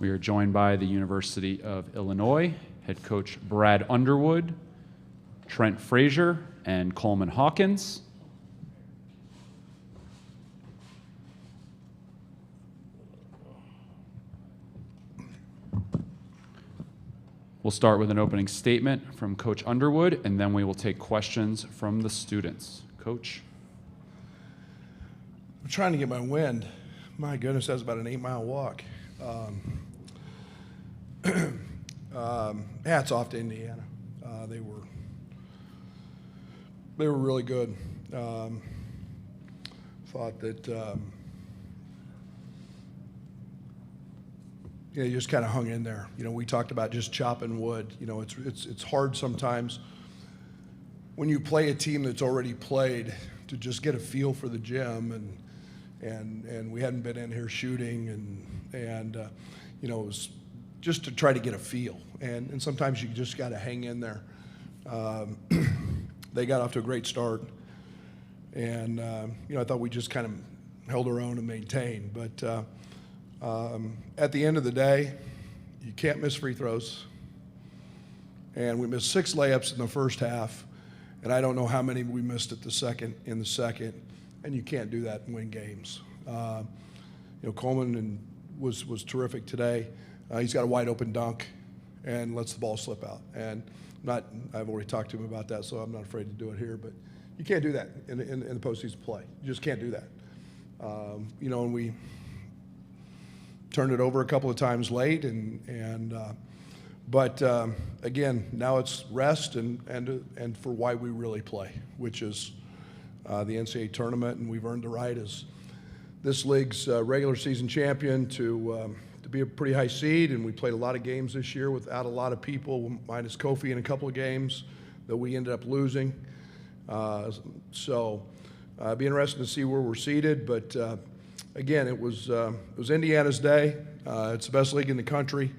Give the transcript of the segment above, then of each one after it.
We are joined by the University of Illinois head coach Brad Underwood, Trent Frazier, and Coleman Hawkins. We'll start with an opening statement from Coach Underwood, and then we will take questions from the students. Coach? I'm trying to get my wind. My goodness, that's about an 8-mile walk. Hats off to Indiana. They were really good. Thought that you just kind of hung in there. We talked about just chopping wood. It's hard sometimes when you play a team that's already played to just get a feel for the gym, and we hadn't been in here shooting, and it was just to try to get a feel. And sometimes you just got to hang in there. They got off to a great start, and I thought we just kind of held our own and maintained. But at the end of the day, you can't miss free throws. And we missed 6 layups in the first half, and I don't know how many we missed in the second, and you can't do that and win games. Coleman was terrific today. He's got a wide open dunk and lets the ball slip out. And I've already talked to him about that, so I'm not afraid to do it here. But you can't do that in the postseason play. You just can't do that. And we turned it over a couple of times late, but again, now it's rest and for why we really play, which is the NCAA tournament, and we've earned the right as this league's regular season champion to be a pretty high seed. And we played a lot of games this year without a lot of people, minus Kofi in a couple of games that we ended up losing. So it'll be interesting to see where we're seated, but again, it was Indiana's day. It's the best league in the country,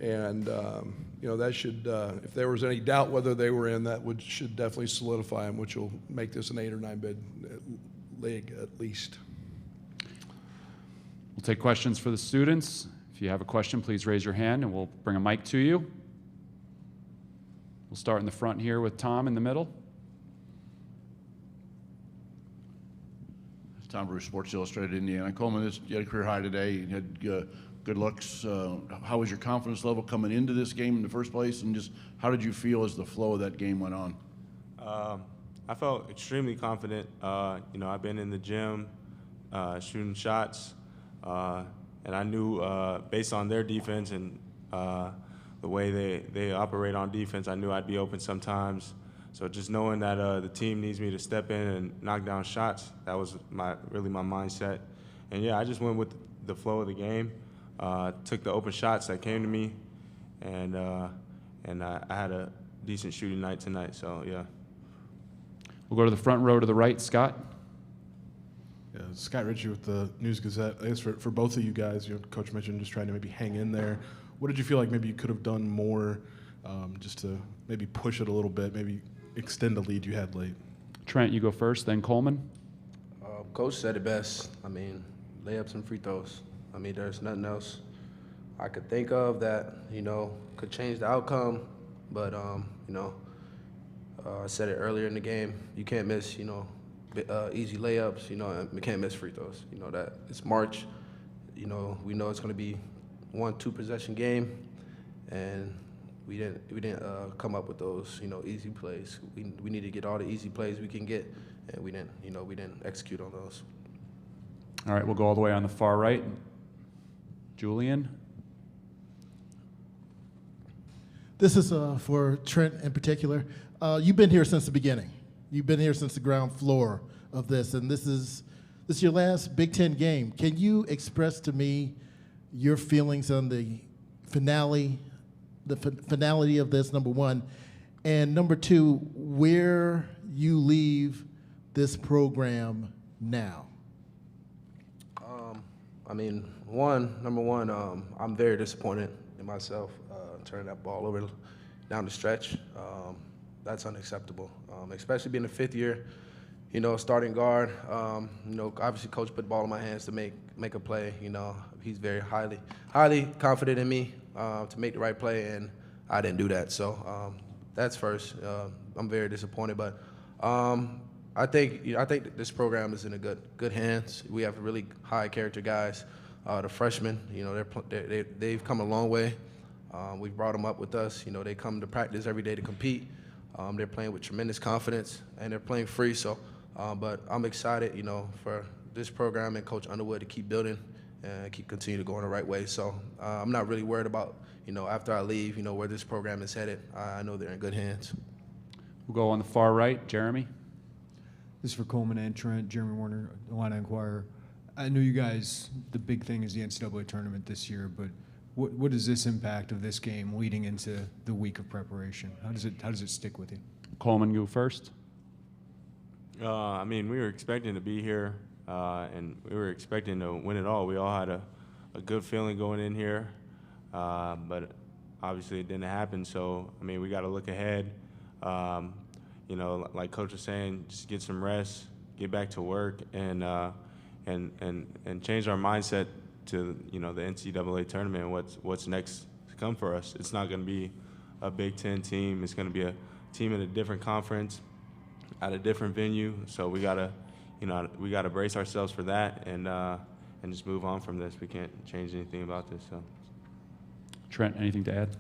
and that should, if there was any doubt whether they were in, should definitely solidify them, which will make this an 8 or 9 bid league at least. We'll take questions for the students. If you have a question, please raise your hand, and we'll bring a mic to you. We'll start in the front here with Tom in the middle. Tom Bruce, Sports Illustrated, Indiana. Coleman, you had a career high today. You had good looks. How was your confidence level coming into this game in the first place, and just how did you feel as the flow of that game went on? I felt extremely confident. I've been in the gym shooting shots, and I knew based on their defense and the way they operate on defense, I knew I'd be open sometimes. So just knowing that the team needs me to step in and knock down shots, that was really my mindset. And yeah, I just went with the flow of the game, took the open shots that came to me, and I had a decent shooting night tonight. So yeah. We'll go to the front row to the right. Scott. Yeah, Scott Ritchie with the News Gazette. I guess for both of you guys, Coach mentioned just trying to maybe hang in there. What did you feel like maybe you could have done more just to maybe push it a little bit, maybe extend the lead you had late? Trent, you go first, then Coleman. Coach said it best. Layups and free throws. There's nothing else I could think of that, could change the outcome. But, I said it earlier in the game. You can't miss, easy layups, and we can't miss free throws. That it's March. We know it's going to be 1-2 possession game, and we didn't come up with those easy plays. We need to get all the easy plays we can get, and we didn't execute on those. All right, we'll go all the way on the far right. Julian. This is for Trent in particular. You've been here since the beginning. You've been here since the ground floor of this, and this is your last Big Ten game. Can you express to me your feelings on the finality of this, number one, and number two, where you leave this program now? Number one, I'm very disappointed in myself turning that ball over down the stretch. That's unacceptable, especially being a fifth year. you know, starting guard. You know, obviously coach put the ball in my hands to make a play. You know, he's very highly confident in me to make the right play, and I didn't do that. So that's first. I'm very disappointed, but I think that this program is in a good hands. We have really high character guys. The freshmen, you know, they've come a long way. We've brought them up with us. You know, they come to practice every day to compete. They're playing with tremendous confidence, and they're playing free. So, but I'm excited, you know, for this program and Coach Underwood to keep building and continue to go in the right way. So I'm not really worried about, you know, after I leave, you know, where this program is headed. I know they're in good hands. We'll go on the far right. Jeremy. This is for Coleman and Trent. Jeremy Warner, Illini Inquirer. I know you guys, the big thing is the NCAA tournament this year, but what is this impact of this game leading into the week of preparation? How does it stick with you? Coleman, go first. I mean, we were expecting to be here, and we were expecting to win it all. We all had a good feeling going in here, but obviously it didn't happen. So, I mean, we got to look ahead. You know, like Coach was saying, just get some rest, get back to work, and change our mindset to, you know, the NCAA tournament and what's next to come for us. It's not going to be a Big Ten team. It's going to be a team in a different conference, at a different venue. So we gotta brace ourselves for that and just move on from this. We can't change anything about this. So, Trent, anything to add?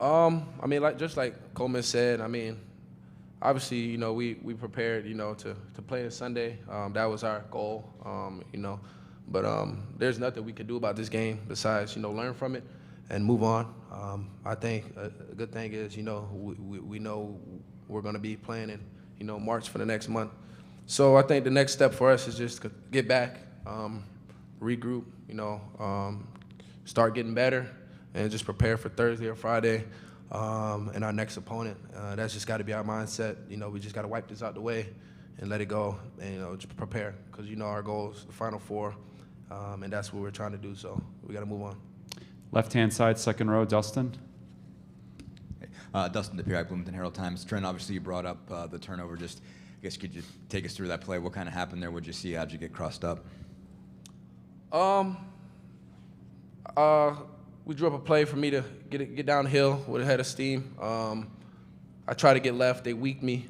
I mean, just like Coleman said, I mean, obviously, you know, we prepared, you know, to play on Sunday. That was our goal, you know. But there's nothing we can do about this game besides, you know, learn from it and move on. I think a good thing is, you know, we know we're going to be playing in, you know, March for the next month. So I think the next step for us is just to get back, regroup, you know, start getting better, and just prepare for Thursday or Friday and our next opponent. That's just got to be our mindset. You know, we just got to wipe this out the way and let it go and, you know, just prepare because, you know, our goal is the Final Four, and that's what we're trying to do. So we got to move on. Left-hand side, second row, Dustin. Dustin DePierre, Bloomington Herald-Times. Trent, obviously you brought up the turnover. Just, I guess, could you take us through that play? What kind of happened there? What did you see? How'd you get crossed up? We drew up a play for me to get downhill with a head of steam. I tried to get left. They weaked me.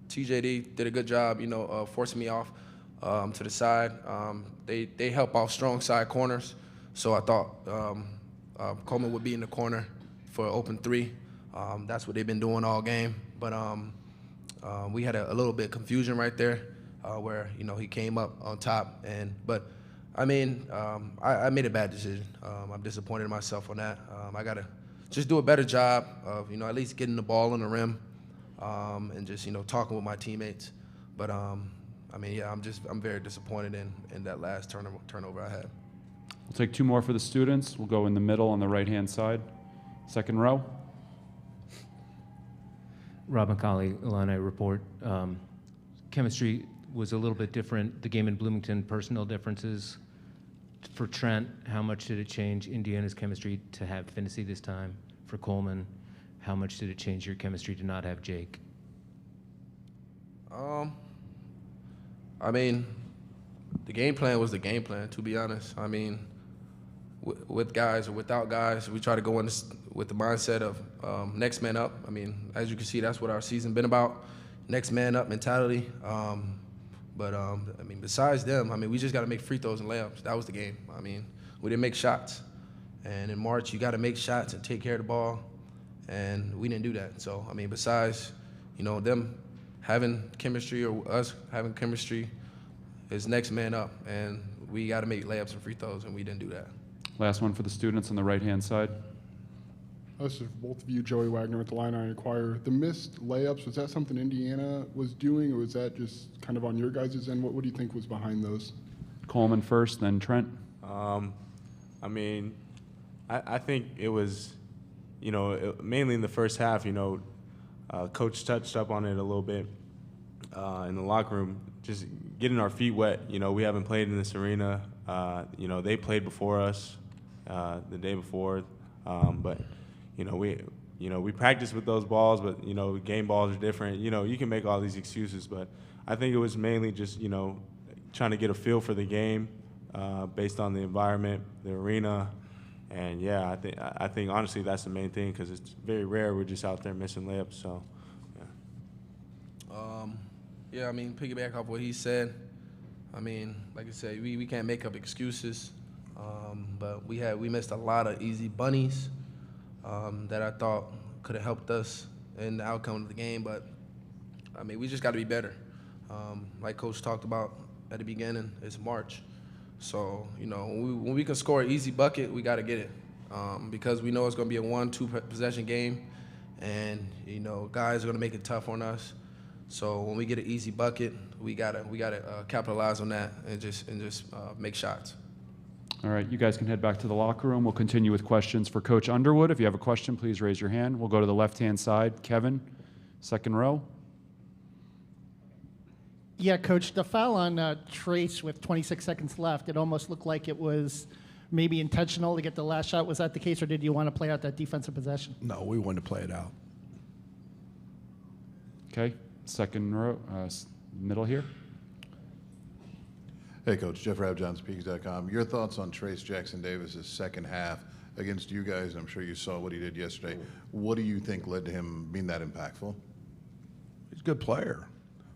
TJD did a good job, you know, forcing me off to the side. They help off strong side corners, so I thought Coleman would be in the corner for open three. That's what they've been doing all game. But we had a little bit of confusion right there where, you know, he came up on top. But I mean, I made a bad decision. I'm disappointed in myself on that. I got to just do a better job of, you know, at least getting the ball on the rim and just, you know, talking with my teammates. But, I mean, yeah, I'm very disappointed in that last turnover I had. We'll take two more for the students. We'll go in the middle on the right-hand side. Second row. Rob McCauley, Illini Report. Chemistry was a little bit different. The game in Bloomington, personnel differences. For Trent, how much did it change Indiana's chemistry to have Finney this time? For Coleman, how much did it change your chemistry to not have Jake? I mean, the game plan was the game plan, to be honest. I mean, with guys or without guys, we try to go in with the mindset of next man up. I mean, as you can see, that's what our season been about, next man up mentality. But I mean, besides them, I mean, we just got to make free throws and layups. That was the game. I mean, we didn't make shots. And in March, you got to make shots and take care of the ball. And we didn't do that. So, I mean, besides, you know, them having chemistry or us having chemistry is next man up. And we got to make layups and free throws, and we didn't do that. Last one for the students on the right-hand side. This is both of you, Joey Wagner with the Illini Inquirer. The missed layups, was that something Indiana was doing, or was that just kind of on your guys' end? What do you think was behind those? Coleman first, then Trent. I mean, I think it was, you know, mainly in the first half, you know, Coach touched up on it a little bit in the locker room, just getting our feet wet. You know, we haven't played in this arena. You know, they played before us the day before, but you know, we practice with those balls, but, game balls are different. You can make all these excuses, but I think it was mainly just, trying to get a feel for the game based on the environment, the arena. And, yeah, I think honestly that's the main thing because it's very rare we're just out there missing layups. So, yeah, I mean, piggyback off what he said. I mean, like I said, we can't make up excuses, but we missed a lot of easy bunnies that I thought could have helped us in the outcome of the game. But, I mean, we just got to be better. Like Coach talked about at the beginning, it's March. So, when we can score an easy bucket, we got to get it because we know it's going to be a 1-2 possession game, and, guys are going to make it tough on us. So when we get an easy bucket, we gotta capitalize on that and just make shots. All right, you guys can head back to the locker room. We'll continue with questions for Coach Underwood. If you have a question, please raise your hand. We'll go to the left-hand side. Kevin, second row. Yeah, Coach, the foul on Trace with 26 seconds left, it almost looked like it was maybe intentional to get the last shot. Was that the case, or did you want to play out that defensive possession? No, we wanted to play it out. Okay, second row, middle here. Hey, Coach. Jeff Rabjohn, Speaks.com. Your thoughts on Trace Jackson-Davis's second half against you guys? I'm sure you saw what he did yesterday. What do you think led to him being that impactful? He's a good player.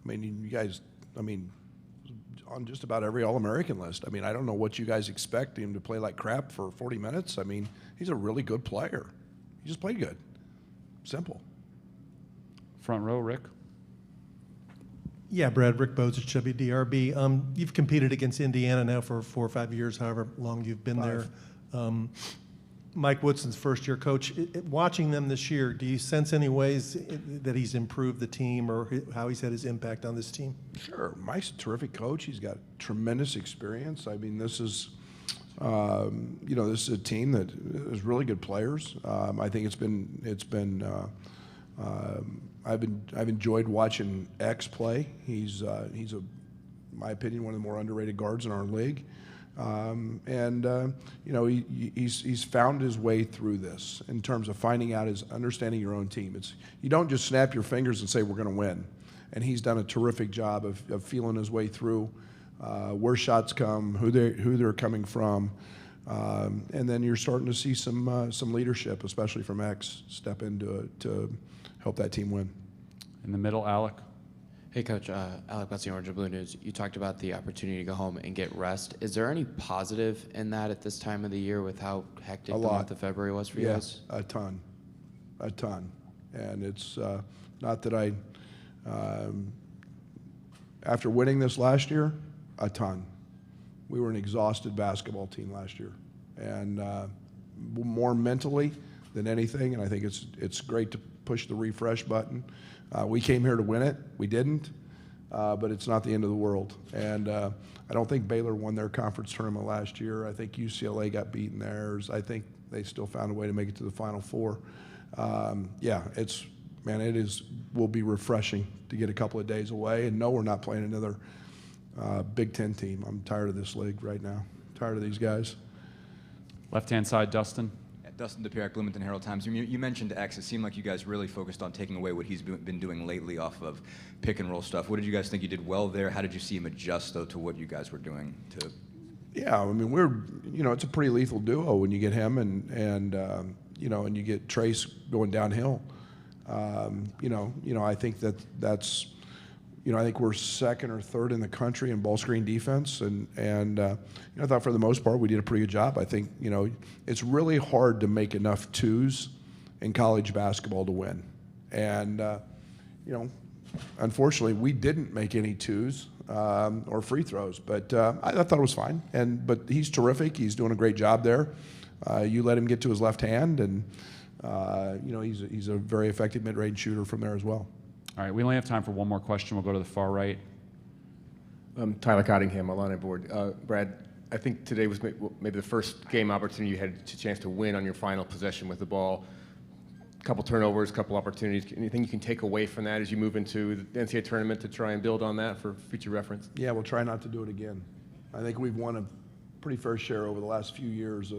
I mean, you guys, on just about every All-American list. I mean, I don't know what you guys expect him to play like crap for 40 minutes. I mean, he's a really good player. He just played good. Simple. Front row, Rick. Yeah, Brad, Rick Bozich, WDRB. You've competed against Indiana now for 4 or 5 years, however long you've been there. Mike Woodson's first-year coach. Watching them this year, do you sense any ways that he's improved the team or how he's had his impact on this team? Sure. Mike's a terrific coach. He's got tremendous experience. I mean, this is, this is a team that is really good players. I think I've enjoyed watching X play. He's in my opinion, one of the more underrated guards in our league. He's found his way through this in terms of finding out understanding your own team. You don't just snap your fingers and say we're going to win. And he's done a terrific job of feeling his way through where shots come, who they're coming from, and then you're starting to see some leadership, especially from X, step into to help that team win. In the middle, Alec. Hey, Coach. Alec Butsy, Orange and Blue News. You talked about the opportunity to go home and get rest. Is there any positive in that at this time of the year with how hectic the month of February was for you guys? A ton. And it's not that after winning this last year, a ton. We were an exhausted basketball team last year. And more mentally than anything, and I think it's great to push the refresh button. We came here to win it. We didn't, but it's not the end of the world. And I don't think Baylor won their conference tournament last year. I think UCLA got beaten theirs. I think they still found a way to make it to the Final Four. Will be refreshing to get a couple of days away. And no, we're not playing another Big Ten team. I'm tired of this league right now. Tired of these guys. Left-hand side, Dustin. Dustin DePierre, Bloomington Herald-Times. You mentioned X. It seemed like you guys really focused on taking away what he's been doing lately off of pick-and-roll stuff. What did you guys think you did well there? How did you see him adjust, though, to what you guys were doing? Yeah, I mean, it's a pretty lethal duo when you get him and you get Trace going downhill. I think that's I think we're second or third in the country in ball screen defense, and I thought for the most part we did a pretty good job. I think it's really hard to make enough twos in college basketball to win, and unfortunately we didn't make any twos or free throws, but I thought it was fine. But he's terrific. He's doing a great job there. You let him get to his left hand, and he's a very effective mid-range shooter from there as well. All right, we only have time for one more question. We'll go to the far right. Tyler Cottingham, Alana board. Brad, I think today was maybe the first game opportunity you had a chance to win on your final possession with the ball. A couple turnovers, a couple opportunities. Anything you can take away from that as you move into the NCAA tournament to try and build on that for future reference? Yeah, we'll try not to do it again. I think we've won a pretty fair share over the last few years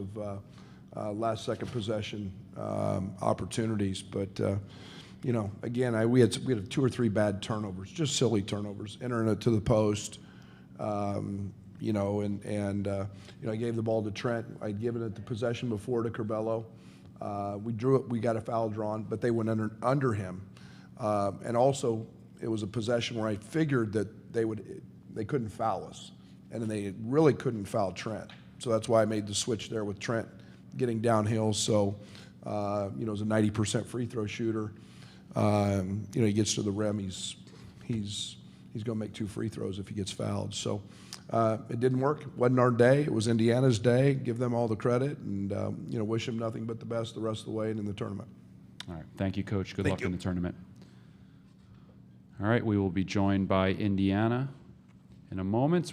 last second possession opportunities. But you know, again, we had 2 or 3 bad turnovers, just silly turnovers, entering it to the post. You know, and you know, I gave the ball to Trent. I'd given it the possession before to Curbelo. We drew it. We got a foul drawn, but they went under him. And also, it was a possession where I figured that they couldn't foul us, and then they really couldn't foul Trent. So that's why I made the switch there with Trent getting downhill. So you know, he's a 90% free throw shooter. You know, he gets to the rim. He's going to make 2 free throws if he gets fouled. So it didn't work. It wasn't our day. It was Indiana's day. Give them all the credit, and you know, wish them nothing but the best the rest of the way and in the tournament. All right. Thank you, Coach. Good luck in the tournament. All right. We will be joined by Indiana in a moment.